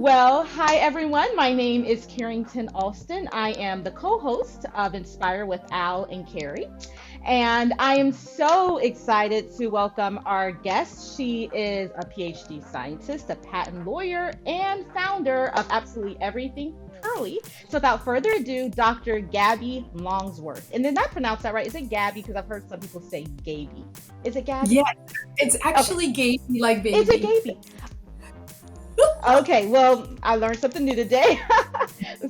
Well, hi everyone. My name is Kerington Alston. I am the co-host of Inspire with Al and Keri. And I am so excited to welcome our guest. She is a PhD scientist, a patent lawyer, and founder of absolutely everything curly. So without further ado, Dr. Gaby Longsworth. And did I pronounce that right? Is it Gabby? Because I've heard some people say Gaby. Is it Gabby? Yeah, it's Okay. actually Gaby like Is it baby. Gaby? Okay, well, I learned something new today.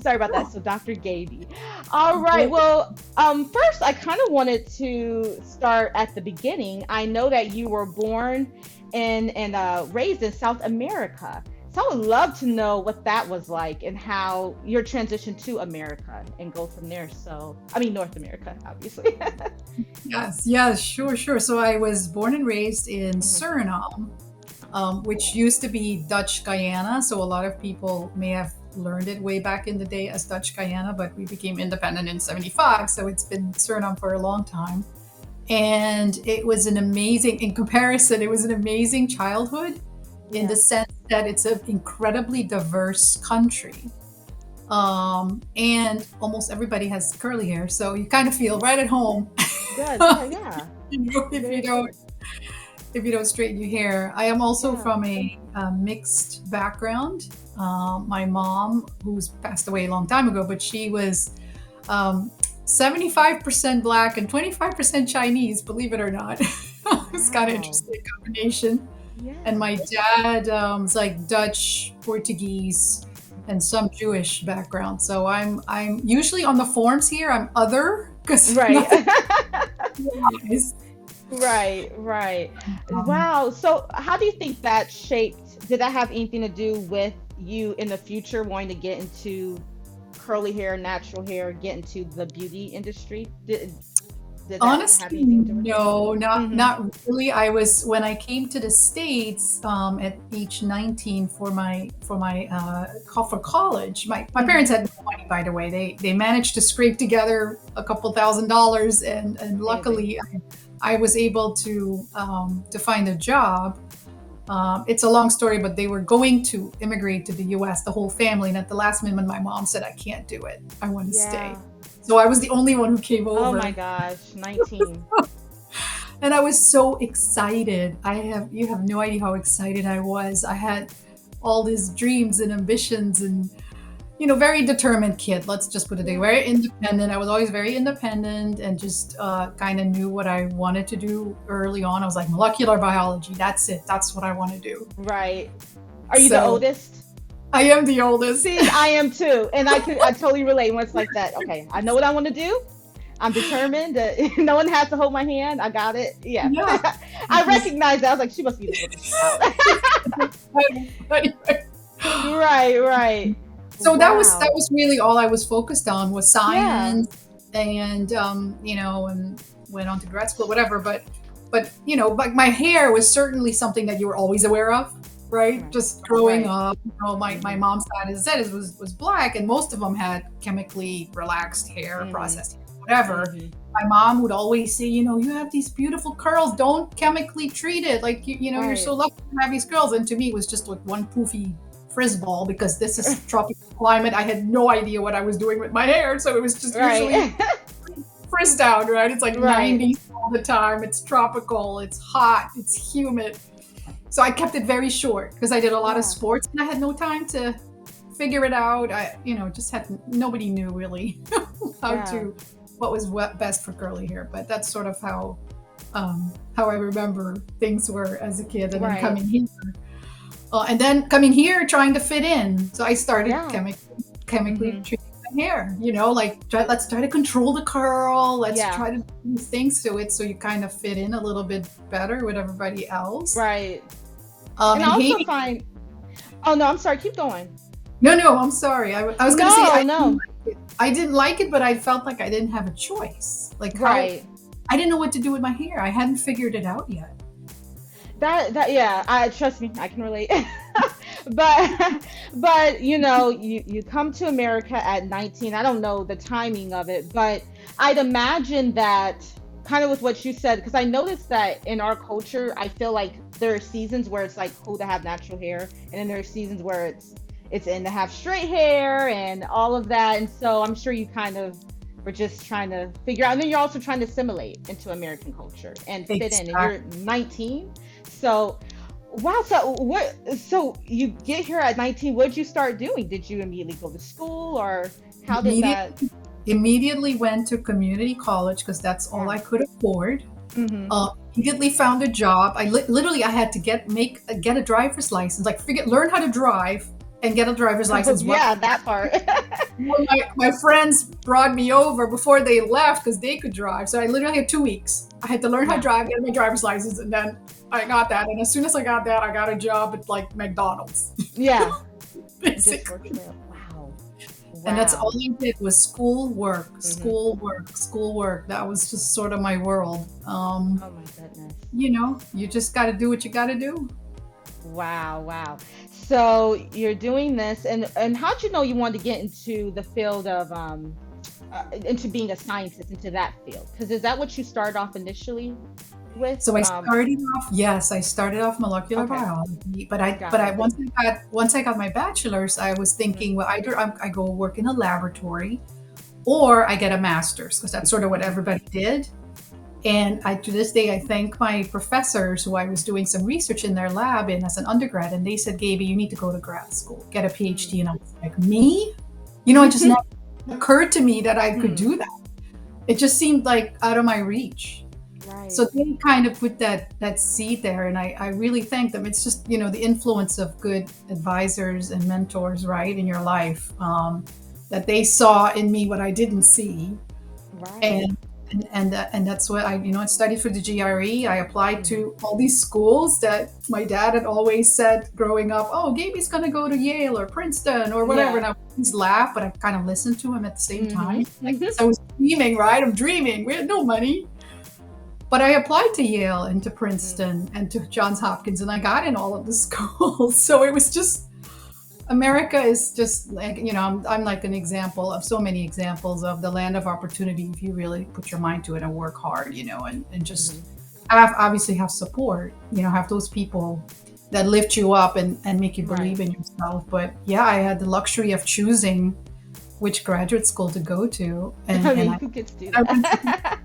Sorry about that. So, Dr. Gaby. All right. Well, first, I kind of wanted to start at the beginning. I know that you were born and raised in South America. So, I would love to know what that was like and how your transition to America and go from there. So, I mean, North America, obviously. Yes, sure. So I was born and raised in Mhm. Suriname, which Cool. used to be Dutch Guyana. So a lot of people may have learned it way back in the day as Dutch Guyana, but we became independent in 75. So it's been Suriname for a long time. And it was an amazing, in comparison, it was an amazing childhood in the Yeah. sense that it's an incredibly diverse country. And almost everybody has curly hair, so you kind of feel right at home. Good. Good. Yeah. if you Very don't true. straighten your hair. I am also Yeah. from a mixed background. My mom, who's passed away a long time ago, but she was um, 75% black and 25% Chinese, believe it or not. It's kind of Wow. interesting combination. And Yeah. my dad is like Dutch, Portuguese, and some Jewish background. So I'm usually on the forms here. I'm other because Right. nothing is. Right, right. Um, Wow. So, how do you think that shaped? Did that have anything to do with you in the future wanting to get into curly hair, natural hair, get into the beauty industry? Did that have Honestly, anything to do with it? no, not Mm-hmm. not really. I was when I came to the States at age 19 for college. My Mm-hmm. parents had no money, by the way. They managed to scrape together a couple $1,000, and Amazing. luckily I was able to find a job. It's a long story, but they were going to immigrate to the U.S. the whole family, and at the last minute, my mom said, "I can't do it. I want to stay." Yeah. So I was the only one who came Oh my over. gosh. 19. And I was so excited. You have no idea how excited I was. I had all these dreams and ambitions and very determined kid. Let's just put it there. Yeah. Very independent. I was always very independent and just kind of knew what I wanted to do early on. I was like molecular biology. That's it. That's what I want to do. Right. Are you the So oldest? I am the oldest. See, I am too. And I totally relate when it's like that. Okay, I know what I want to do. I'm determined. No one has to hold my hand. I got it. Yeah. Yeah. I Just recognize that. I was like, she must be the oldest child. anyway. Right, right. So that Wow. was really all I was focused on was Yeah. science and and went on to grad school, whatever. But my hair was certainly something that you were always aware of, right? Right. Just growing Right. up, my Mm-hmm. mom's side, as I said, was black, and most of them had chemically relaxed hair, Mm-hmm. processed hair, whatever. Mm-hmm. My mom would always say, you have these beautiful curls. Don't chemically treat it. Like you're so Right. lucky to have these curls. And to me, it was just like one poofy frizz ball because this is tropical climate. I had no idea what I was doing with my hair, so it was just usually Right. frizz down, right? It's like Right. 90s all the time. It's tropical. It's hot. It's humid. So I kept it very short because I did a lot of Yeah. sports and I had no time to figure it out. Just had nobody knew really how Yeah. to what was best for curly hair. But that's sort of how I remember things were as a kid, and then Right. coming here trying to fit in. So I started Yeah. chemically Mm-hmm. treating my hair. Let's try to control the curl. Let's Yeah. try to do things to it so you kind of fit in a little bit better with everybody else. Right. And I And also Haiti. find, oh no, I'm sorry, keep going. No, I'm sorry. I was going to say No, no. I didn't like it, but I felt like I didn't have a choice. Like how Right. I didn't know what to do with my hair. I hadn't figured it out yet. That yeah, I trust me, I can relate. But you come to America at 19. I don't know the timing of it, but I'd imagine that kind of with what you said, because I noticed that in our culture, I feel like there are seasons where it's like cool to have natural hair, and then there are seasons where it's in to have straight hair and all of that. And so I'm sure you kind of were just trying to figure out. And then you're also trying to assimilate into American culture and fit in. And you're Exactly. 19. So, wow. So, so you get here at 19. What did you start doing? Did you immediately go to school or how did that? Immediately, immediately went to community college because that's all Yeah. I could afford. Mm-hmm. Immediately found a job. Literally I had to get a driver's license. Like forget learn how to drive and get a driver's license. While Yeah, that part. my friends brought me over before they left because they could drive. So I literally had 2 weeks. I had to learn how to Wow. drive, get my driver's license, and then I got that. And as soon as I got that, I got a job at like McDonald's, Yeah. Just worked basically. your way up. Wow. And that's all Wow. I did was school work, Mm-hmm. school work, school work. That was just sort of my world. Oh my goodness. You just got to do what you got to do. Wow, wow. So you're doing this, and how'd you know you wanted to get into the field of into being a scientist, into that field? Because is that what you started off initially with? So I started off molecular Okay, biology, got but I it. once I got my bachelor's, I was Hmm. thinking, well, either I go work in a laboratory or I get a master's because that's sort of what Hmm. everybody did. And to this day, I thank my professors who I was doing some research in their lab in as an undergrad, and they said, "Gaby, you need to go to grad school, get a PhD." And I was like, "Me?" It just never occurred to me that I could Hmm. do that. It just seemed like out of my reach. Right. So they kind of put that seed there, and I really thank them. It's just the influence of good advisors and mentors, right, in your life, that they saw in me what I didn't see, Right. and and that's what I studied for the GRE. I applied Hmm. to all these schools that my dad had always said growing up. Oh, Gaby's gonna go to Yale or Princeton or whatever, Yeah. and I always laugh, but I kind of listened to him at the same Hmm. time. Like I was dreaming, right? I'm dreaming. We had no money. But I applied to Yale and to Hmm. Princeton and to Johns Hopkins, and I got in all of the schools. So it was just America is just like I'm like an example of so many examples of the land of opportunity if you really put your mind to it and work hard, and just Hmm. obviously have support, have those people that lift you up and make you Right. believe in yourself. But yeah, I had the luxury of choosing which graduate school to go to, I and mean, I, who gets to do I went to that?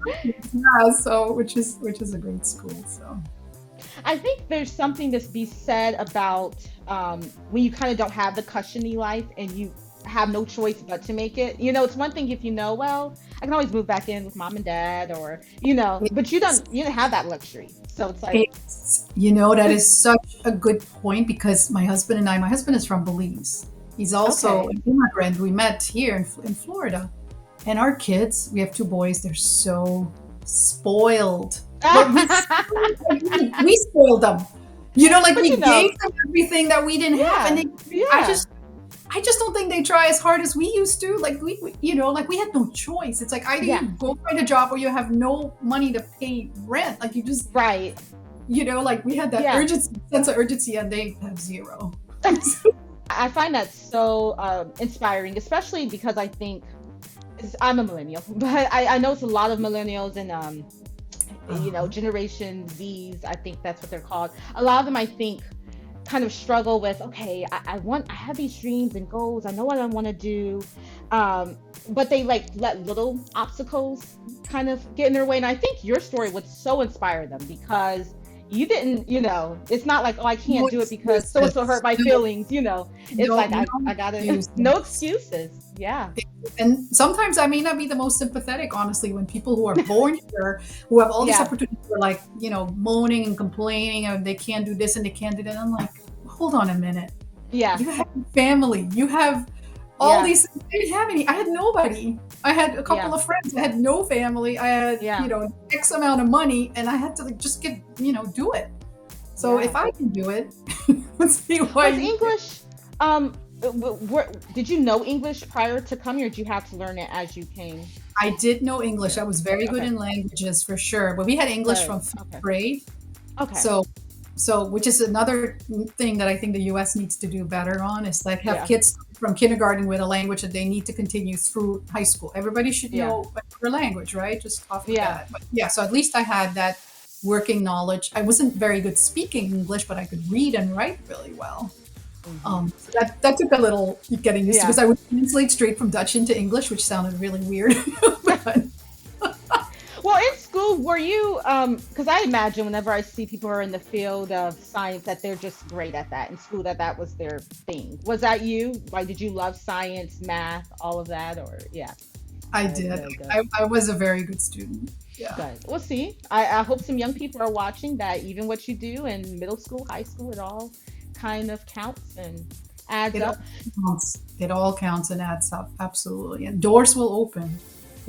yeah, so which is a great school. So I think there's something to be said about when you kind of don't have the cushiony life and you have no choice but to make it. It's one thing if you know, well, I can always move back in with mom and dad, or but you don't have that luxury. So it's like, That is such a good point because my husband is from Belize. He's also okay, an immigrant. We met here in Florida. And our kids, we have two boys, they're so spoiled. But we spoiled them. Like but we gave them everything that we didn't have. And yeah, I yeah, just I just don't think they try as hard as we used to. Like like we had no choice. It's like either yeah, you go find a job or you have no money to pay rent. Like you just right, like we had that yeah. sense of urgency, and they have zero. I find that so inspiring, especially because I think I'm a millennial, but I know it's a lot of millennials and Uh, Generation Z's. I think that's what they're called. A lot of them, I think, kind of struggle with, okay, I have these dreams and goals. I know what I want to do, but they like let little obstacles kind of get in their way. And I think your story would so inspire them because you didn't, it's not like, oh, I no can't do it because so and so hurt excuses. my No, feelings. It's no, like no I gotta no excuses. excuses. Yeah, And sometimes I may not be the most sympathetic, honestly, when people who are born here, who have all these yeah, opportunities, are like, moaning and complaining, and they can't do this and they can't do that. I'm like, hold on a minute. yeah, You have family. You have all yeah, these things. I didn't have any. I had nobody. I had a couple yeah, of friends. I had no family. I had, yeah, X amount of money, and I had to like just do it. So if yeah. I can do it, let's see why Was you can. English, did you know English prior to coming, or did you have to learn it as you came I did know English. I here? was very good Okay, in languages for sure. But we had English good. from fifth Okay, grade. okay, So which is another thing that I think the US needs to do better on is like have yeah, kids from kindergarten with a language that they need to continue through high school. Everybody should yeah, know another language, right? Just off the yeah, bat. But yeah, so at least I had that working knowledge. I wasn't very good speaking English, but I could read and write really well. Hmm. So that took a little getting used to Yeah. because I would translate straight from Dutch into English, which sounded really weird. But Well, in school, were you, because I imagine whenever I see people who are in the field of science that they're just great at that in school, that was their thing. Was that you? Like, did you love science, math, all of that? Or, yeah, I good, did. good, good, I was a very good student. Yeah. good. Well, see, I hope some young people are watching that even what you do in middle school, high school, it all kind of counts and adds It all up. counts. It all counts and adds up. Absolutely. And doors will open.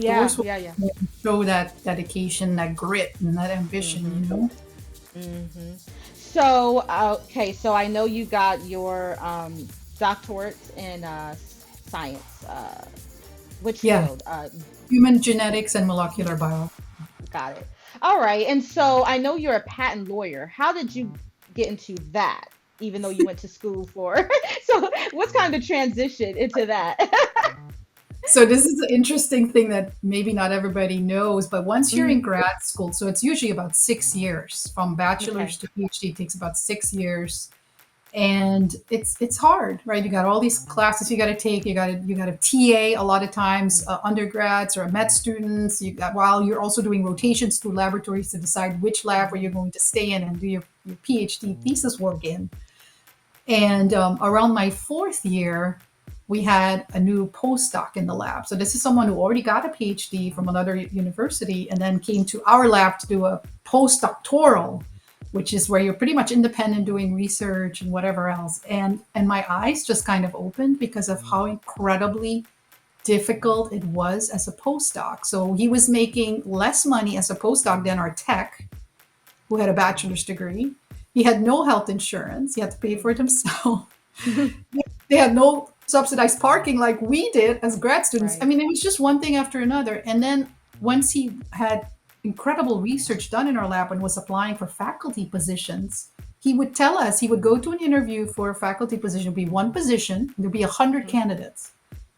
Yeah, Doors will yeah, yeah. show that dedication, that grit, and that ambition, Hmm. you know? Hmm. So, okay, so I know you got your doctorate in science. Which Yeah. field? Human genetics and molecular biology. Got it. All right. And so I know you're a patent lawyer. How did you get into that, even though you went to school for? So, what's kind of the transition into that? So this is an interesting thing that maybe not everybody knows, but once you're in Hmm. grad school, so it's usually about 6 years from Okay. bachelor's to PhD, it takes about 6 years. And it's hard, right? You got all these classes you got to take. You got to TA a lot of times, undergrads or med students. You got while you're also doing rotations through laboratories to decide which lab where you're Hmm. going to stay in and do your PhD thesis work in. And around my fourth year, we had a new postdoc in the lab. So this is someone who already got a PhD from another university and then came to our lab to do a postdoctoral, which is where you're pretty much independent doing research and whatever else. And my eyes just kind of opened because of how incredibly difficult it was as a postdoc. So he was making less money as a postdoc than our tech, who had a bachelor's degree. He had no health insurance. He had to pay for it himself. They had no subsidized parking like we did as grad students. I Right. mean, it was just one thing after another. And then once he had incredible research done in our lab and was applying for faculty positions, he would tell us he would go to an interview for a faculty position, be one position, there'd be 100 Mhm. candidates.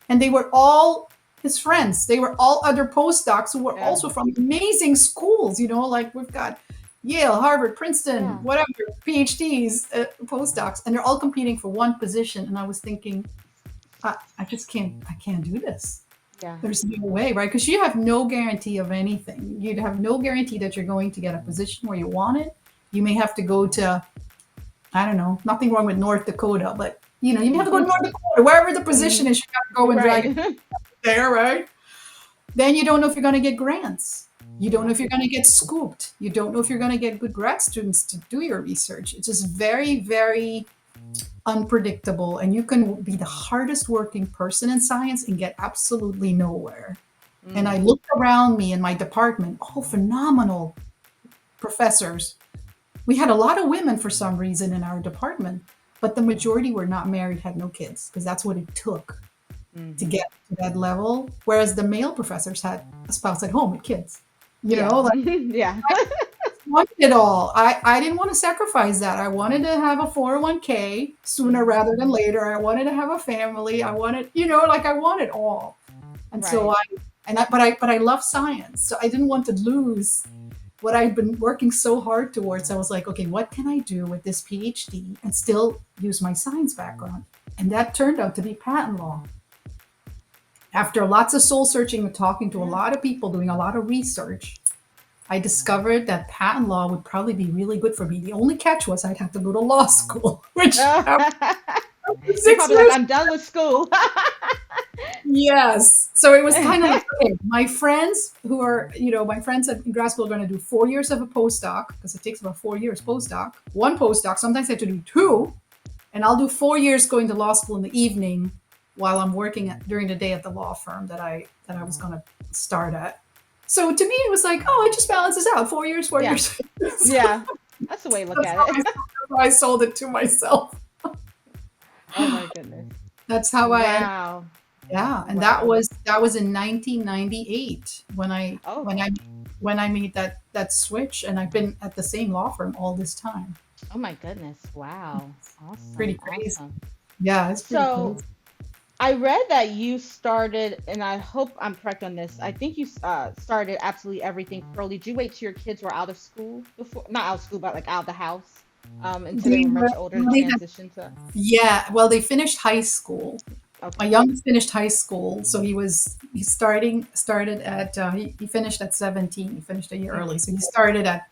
And they were all his friends. They were all other postdocs who were Yeah. also from amazing schools, like we've got Yale, Harvard, Princeton, Yeah. whatever, PhDs, postdocs, and they're all competing for one position. And I was thinking, I just I can't do this. Yeah. There's no way, right? Because you have no guarantee of anything. You'd have no guarantee that you're going to get a position where you want it. You may have to go to, I don't know, nothing wrong with North Dakota, but you may have to go to North Dakota, wherever the position Mhm. is, you got to go and drag it Right. there, right? Then you don't know if you're going to get grants. You don't know Yeah. if you're going to get scooped. You don't know if you're going to get good grad students to do your research. It's just very, very unpredictable. And you can be the hardest working person in science and get absolutely nowhere. And I Mm. looked around me in my department, all phenomenal professors. We had a lot of women for some reason in our department, but the majority were not married, had no kids, because that's what it took to Hmm. get to that level. Whereas the male professors had a spouse at home with kids. Yeah. Like Yeah. I wanted it all. I didn't want to sacrifice that. I wanted to have a 401k sooner Hmm. rather than later. I wanted to have a family. I wanted, like I wanted all. And so Right. but I love science. So I didn't want to lose what I'd been working so hard towards. I was like, okay, what can I do with this PhD and still use my science background? And that turned out to be patent law. After lots of soul searching and talking to a Yeah. lot of people, doing a lot of research, I discovered that patent law would probably be really good for me. The only catch was I'd have to go to law school, which after You're six probably like, years, I'm done with school. yes. So it was kind of like, okay, my friends my friends in grad school are going to do 4 years of a postdoc because it takes about 4 years postdoc, one postdoc. Sometimes I have to do two, and I'll do 4 years going to law school in the evening while I'm working during the day at the law firm that I was going to start at. So to me, it was like, oh, it just balances out. 4 years, four Yeah. years. Yeah. That's the way to look That's at how it. I sold it to myself. Oh my goodness. That's how I ended. Wow. Yeah, and that Wow. was that was in 1998 when I Oh, when I when I made that switch, and I've been at the same law firm all this time. oh my goodness. Wow. Pretty Awesome. crazy. Awesome. Yeah, it's pretty So crazy. I read that you started, and I hope I'm correct on this. I think you started absolutely everything early. Did you wait till your kids were out of school before? Not out of school, but like out of the house. until they They were were, much older and well, they had, transitioned to. yeah, well, they finished high school. My Okay. youngest finished high school, so he started at he finished at 17. He finished a year early, Hmm. so he started at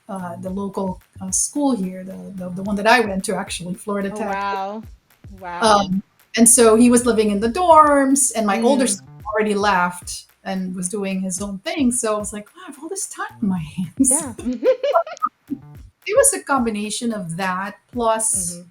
the local school here, the one that I went to, actually, Florida Oh Tech. wow, wow. Um, and so he was living in the dorms, and my older Mm, son already left and was doing his own thing. So I was like, oh, I have all this time on my hands. yeah. It was a combination of that plus Hmm.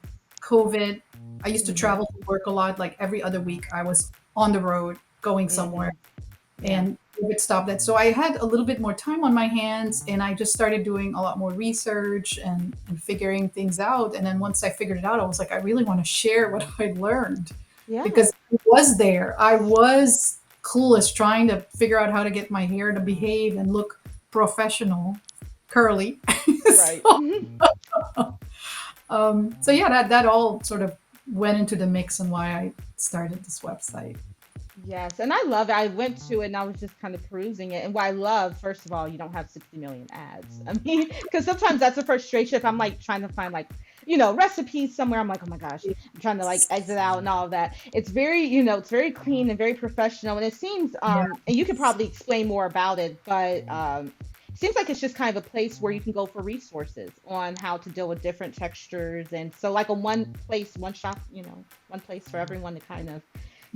COVID. I used to Hmm. travel to work a lot. Like every other week, I was on the road going somewhere, Hmm. Yeah. and COVID stopped that. So I had a little bit more time on my hands, and I just started doing a lot more research and figuring things out. And then once I figured it out, I was like, I really want to share what I learned Yeah. because I was there. I was clueless trying to figure out how to get my hair to behave and look professional, curly. Right. so, so yeah, that all sort of went into the mix and why I started this website. Yes, and I love it. I went to it and I was just kind of perusing it. And what I love, first of all, you don't have 60 million ads. I mean, because sometimes that's a frustration if I'm like trying to find like, recipes somewhere. I'm like, oh my gosh, I'm trying to like exit out and all of that. It's very, it's very clean and very professional. And it seems, Yeah. and you could probably explain more about it, but it seems like it's just kind of a place where you can go for resources on how to deal with different textures. And so like a one place, one shop, one place for everyone to kind of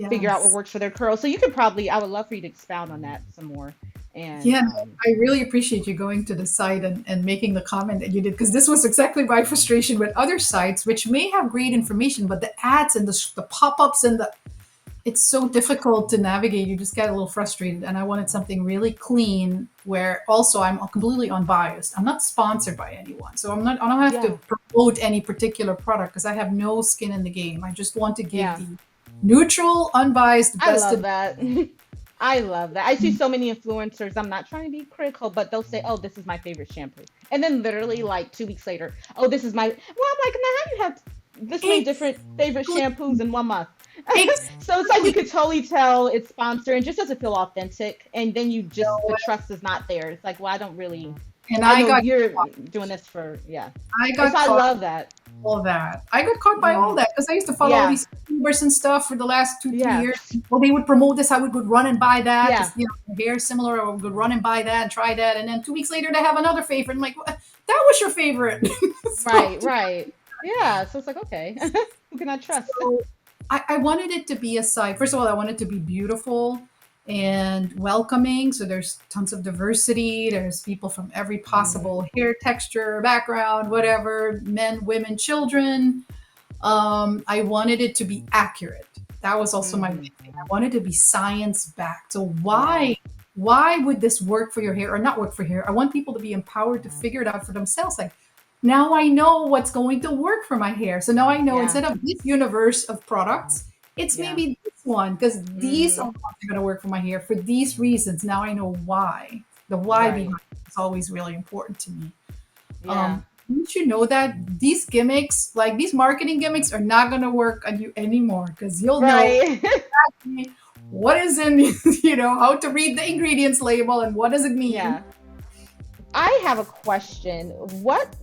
figure out what Yes. works for their curls. So you could probably, I would love for you to expound on that some more. And Yeah, no, I really appreciate you going to the site and making the comment that you did because this was exactly my frustration with other sites, which may have great information, but the ads and the pop-ups and the it's so difficult to navigate. You just get a little frustrated, and I wanted something really clean where also I'm completely unbiased. I'm not sponsored by anyone, so I don't have to yeah, promote any particular product because I have no skin in the game. I just want to give yeah, the neutral, unbiased, I best love advice. that. I love that. I see so many influencers. I'm not trying to be critical, but they'll say, "Oh, this is my favorite shampoo," and then literally like 2 weeks later, "Oh, this is my." Well, I'm like, "Now how do you have this many different favorite Exactly. shampoos in one month?" So it's like you Exactly. could totally tell it's sponsored and just doesn't feel authentic. And then you just the No, trust is not there. It's like, well, I don't really. and I know you're doing this for yeah. I And so got I caught love that. all that. I got caught by all Hmm. that because I used to follow all Yeah, these YouTubers and stuff for the last 2, 3 yeah, years. Well, they would promote this. I would go run and buy that yeah. because my hair is similar. I would go run and buy that and try that, and then 2 weeks later they have another favorite. I'm like, "What? That was your favorite." so, Right, right. Yeah. So it's like, okay, who can I trust? so I wanted it to be a site. First of all, I wanted it to be beautiful and welcoming. So there's tons of diversity. There's people from every Hmm. possible hair texture, background, whatever, men, women, children. I wanted it to be accurate. That was also my Hmm. big thing. I wanted to be science backed. So Yeah, why would this work for your hair or not work for hair? I want people to be empowered to figure it out for themselves. Like now I know what's going to work for my hair. So now I know yeah, instead of this universe of products, it's yeah. maybe this one because these are Mm, going to work for my hair for these reasons. Now I know why. The why right. behind it is always really important to me. Yeah. Didn't you know that these gimmicks, like these marketing gimmicks, are not going to work on you anymore because you'll know Right. what is in, how to read the ingredients label and what does it mean. Yeah. I have a question. What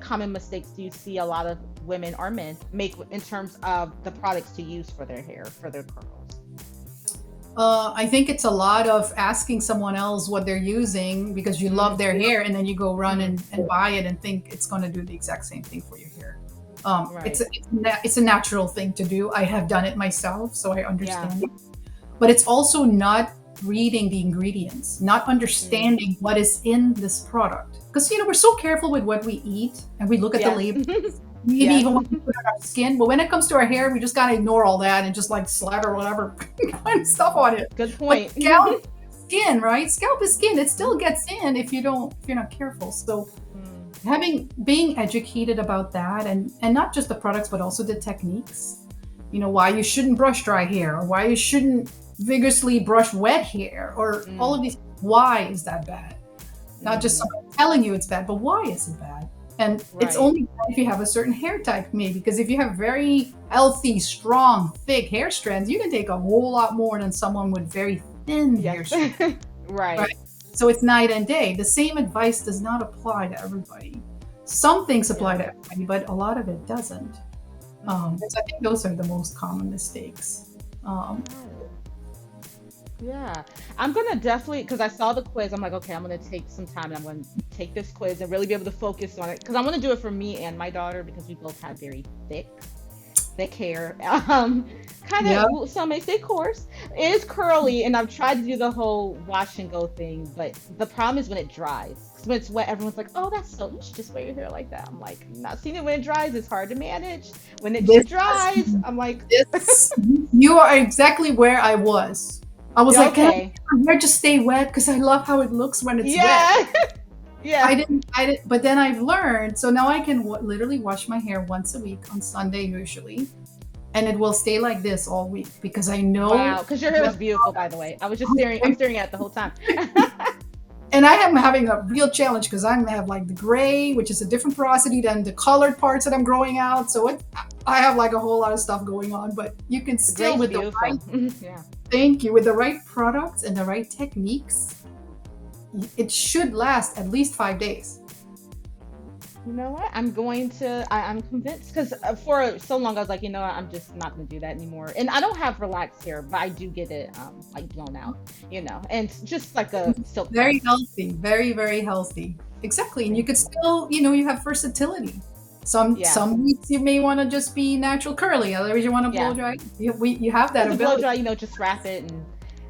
common mistakes do you see a lot of women or men make in terms of the products to use for their hair, for their curls? I think it's a lot of asking someone else what they're using because you love Mm, their hair and then you go run mm, and buy it and think it's going to do the exact same thing for your hair. right. It's a natural thing to do. I have done it myself, so I Yeah. understand it. But it's also not reading the ingredients, not Mm, understanding what is in this product. Because we're so careful with what we eat and we look at the yes. label, maybe Yes. even what we put on our skin. But when it comes to our hair, we just gotta ignore all that and just like slather whatever kind of stuff on it. Good But point. scalp is skin, right? Scalp is skin. It still gets in if you're not careful. So Mm, being educated about that and not just the products but also the techniques, why you shouldn't brush dry hair or why you shouldn't vigorously brush wet hair or all mm, of these, why is that bad? Not just mhm. someone telling you it's bad, but why is it bad? And it's Right. only bad if you have a certain hair type, maybe, because if you have very healthy, strong, thick hair strands, you can take a whole lot more than someone with very thin hair Yes. strands, right? Right. So it's night and day. The same advice does not apply to everybody. Some things Yeah. apply to everybody, but a lot of it doesn't. So I think those are the most common mistakes. Um, Got it. Yeah, I'm gonna definitely because I saw the quiz. I'm like, okay, I'm gonna take some time and I'm gonna take this quiz and really be able to focus on it because I want to do it for me and my daughter because we both have very thick hair. Kind yeah, of some may say coarse. It is curly, and I've tried to do the whole wash and go thing, but the problem is when it dries. 'Cause when it's wet, everyone's like, "Oh, that's so. You should just wear your hair like that." I'm like, not seeing it when it dries. It's hard to manage. When it this, dries, I'm like, this, you are exactly where I was. I was yeah, like, can I okay, my hair just stay wet? Because I love how it looks when it's wet. yeah, yeah. I didn't, but then I've learned, so now I can literally wash my hair once a week on Sunday usually, and it will stay like this all week because I Wow, know because your hair is what beautiful, by the way. I was just staring. I'm staring at it the whole time. and I am having a real challenge because I have like the gray, which is a different porosity than the colored parts that I'm growing out. So I have like a whole lot of stuff going on, but you can The still gray's with the right, beautiful. Yeah. thank you, with the right products and the right techniques, it should last at least 5 days. You know what? I'm going to. I'm convinced because for so long I was like, you know what? I'm just not going to do that anymore. And I don't have relaxed hair, but I do get it like blown out, and it's just like a silk Very press. healthy, very, very healthy. Exactly. And you Thank could you. still, you have versatility. Yeah, Some weeks you may want to just be natural curly, other weeks you want to blow yeah. dry. You have that Because the blow ability. dry, just wrap it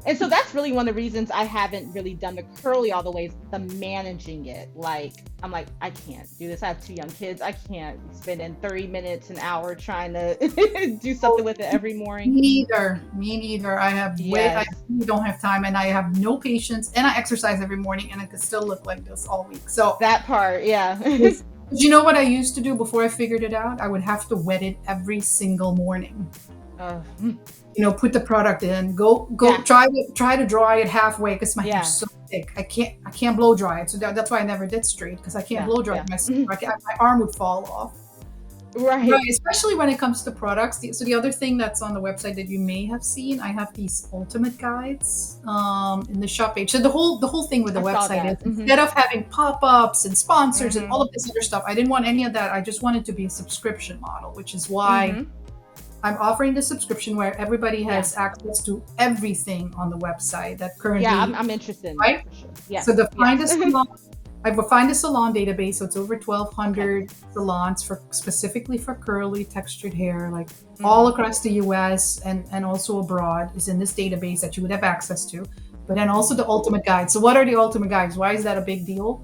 and so that's really one of the reasons I haven't really done the curly all the way, the managing it. Like I'm like, I can't do this. I have two young kids. I can't spend in 30 minutes, an hour trying to do something with it every morning. Me neither. Me neither. I Yes, really don't have time and I have no patience and I exercise every morning and I could still look like this all week. So, that part. Yeah. yes. You know what I used to do before I figured it out? I would have to wet it every single morning. uh, Put the product in, go yeah, try to dry it halfway because my hair's yeah, so thick. I can't blow dry it. So that's why I never did straight because I can't yeah, blow dry yeah. my arm would fall off. Right, Right. especially when it comes to products. So the other thing that's on the website that you may have seen, I have these ultimate guides in the shop page. So the whole thing with the I saw website is that. instead of having pop-ups and sponsors and all Mhm. of this other stuff, I didn't want any of that. I just wanted to be a subscription model, which is why Mhm. I'm offering the subscription where everybody Yeah. has access to everything on the website that Yeah, currently, I'm interested in that right? for sure. So Yes. the Find Yes. a Salon, I will find a salon database. So it's over Okay. 1,200 salons for specifically for curly textured hair, like all Mhm. across the US and also abroad is in this database that you would have access to. But then also Mhm. the ultimate guide. So what are the ultimate guides? Why is that a big deal?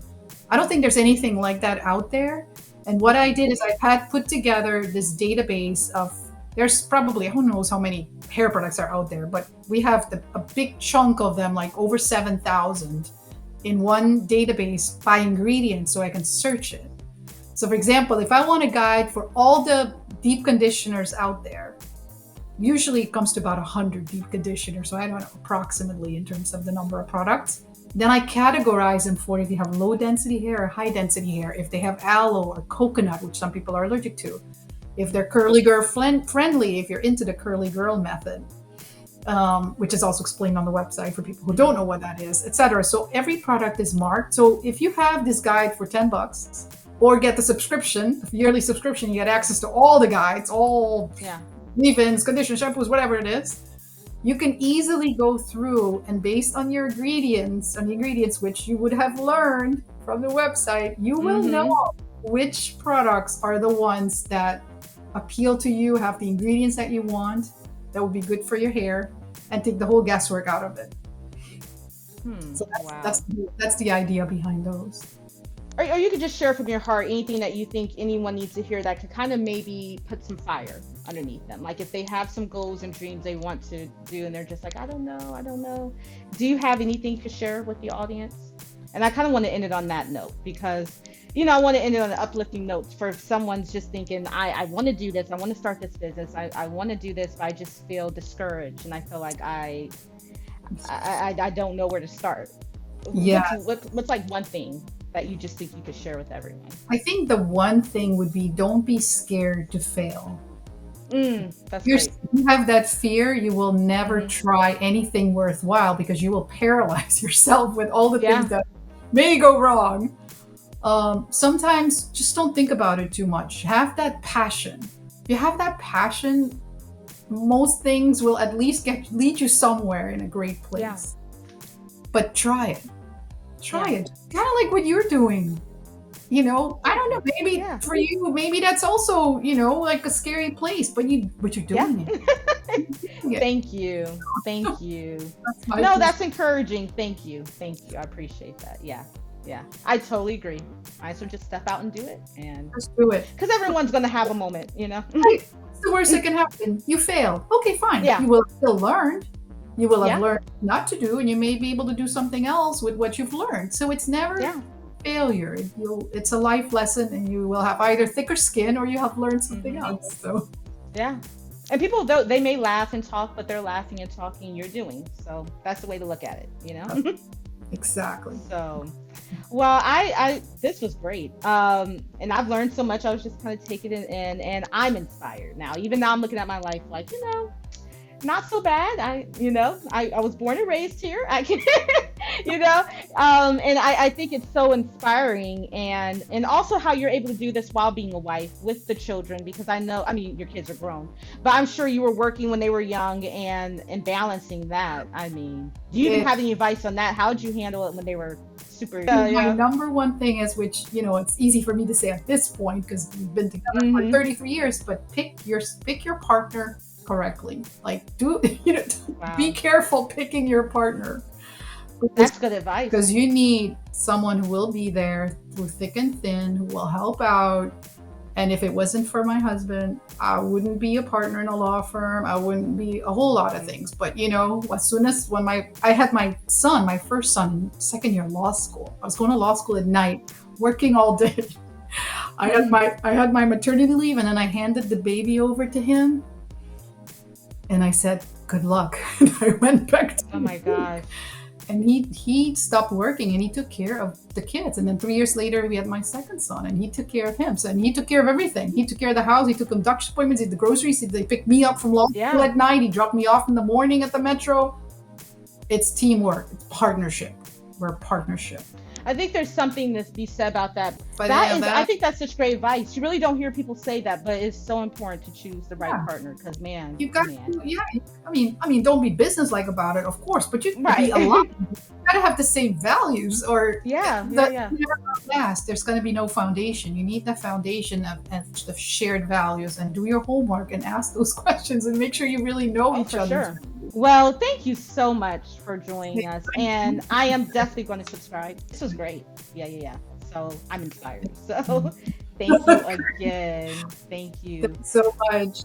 I don't think there's anything like that out there. And what I Mhm. did is I had put together this database of there's probably who knows how many hair products are out there, but we have a big chunk of them, like over 7,000 in one database by ingredient so I can search it. So, for example, if I want a guide for all the deep conditioners out there, usually it comes to about 100 deep conditioners. So, I don't know approximately in terms of the number of products. Then I categorize them for if you have low density hair or high density hair, if they have aloe or coconut, which some people are allergic to, if they're curly girl friendly, if you're into the curly girl method, which is also explained on the website for people who don't Mhm. know what that is, etc. So every product is marked. So if you have this guide for $10 or get the subscription, the yearly subscription, you get access to all the guides, all Yeah. leave-ins, conditioners, shampoos, whatever it is. You can easily go through and based on the ingredients which you would have learned from the website, you will know Mhm. which products are the ones that appeal to you, have the ingredients that you want, that would be good for your hair, and take the whole guesswork out of it. So Wow. that's the idea behind those. Or you could just share from your heart anything that you think anyone needs to hear that could kind of maybe put some fire underneath them. Like if they have some goals and dreams they want to do and they're just like, I don't know, I don't know. Do you have anything to share with the audience? And I kind of want to end it on that note because, I want to end it on an uplifting note for if someone's just thinking, I want to do this, I want to start this business, I want to do this, but I just feel discouraged and I feel like I don't know where to start. Yeah, What's like one thing that you just think you could share with everyone? I think the one thing would be don't be scared to fail. That's If great. you have that fear, you will never Hmm. try anything worthwhile because you will paralyze yourself with all the things Yeah. that may go wrong. Sometimes just don't think about it too much. Have that passion. If you have that passion, most things will at least lead you somewhere in a great Yeah. place. But try it. Try Yeah. it. Kind of like what you're doing. I don't know, maybe Yeah. for you, maybe that's also, like a scary place, but you're Yeah. doing it. You're doing it. Thank you. Thank you. That's my No, perspective. that's encouraging. Thank you. Thank you. I appreciate that. Yeah. Yeah. I totally agree. I should just step out and do it. And Just do it. because everyone's going to have a moment, you know? Right. What's the worst that can happen? You failed. Okay, fine. Yeah. You will have still learned. You will have Yeah. learned not to do, and you may be able to do something else with what you've learned. So it's never Yeah. failure. It's a life lesson, and you will have either thicker skin or you have learned something Hmm. else. So Yeah. And people, though, they may laugh and talk, but they're laughing and talking, you're doing. So that's the way to look at it, you know? exactly. So, well, this was great. And I've learned so much. I was just kind of taking it in, and I'm inspired now. Even now, I'm looking at my life like, not so bad. I was born and raised here. I can, you know, and I think it's so inspiring, and also how you're able to do this while being a wife with the children, because I mean, your kids are grown, but I'm sure you were working when they were young and balancing that. I mean, do you even It, have any advice on that? How did you handle it when they were super? my Yeah. number one thing is, which it's easy for me to say at this point because we've been together for Hmm. 33 years, but pick your partner correctly. Like do be Wow, careful picking your partner. that's good advice. Because you need someone who will be there through thick and thin, who will help out. And if it wasn't for my husband, I wouldn't be a partner in a law firm. I wouldn't be a whole lot of things. But as soon as when I had my son, my first son, in second year law school, I was going to law school at night, working all day. I had my maternity leave, and then I handed the baby over to him, and I said, "Good luck." And I went back Oh to my gosh. and he stopped working and he took care of the kids, and then 3 years later we had my second son and he took care of him. And he took care of everything. He took care of the house, he took him doctor's appointments, he did the groceries, they picked me up from law school Yeah. at night, he dropped me off in the morning at the metro. It's teamwork, it's partnership. We're a partnership. I think there's something to be said about that. But That yeah, is, I that think that's such great advice. You really don't hear people say that, but it's so important to choose the right yeah, partner because, man, you got man. to, yeah. I mean, don't be businesslike about it, of course, but you gotta be Right. aligned. You gotta have the same values, or Yeah, yeah, that yeah. never gonna last. There's gonna be no foundation. You need the foundation of shared values, and do your homework and ask those questions and make sure you really know Oh, each for other's sure. values. Well, thank you so much for joining us. Thank And you. I am definitely going to subscribe. This was great. Yeah, yeah, yeah. So I'm inspired. So thank you again. Thank you. Thanks so much.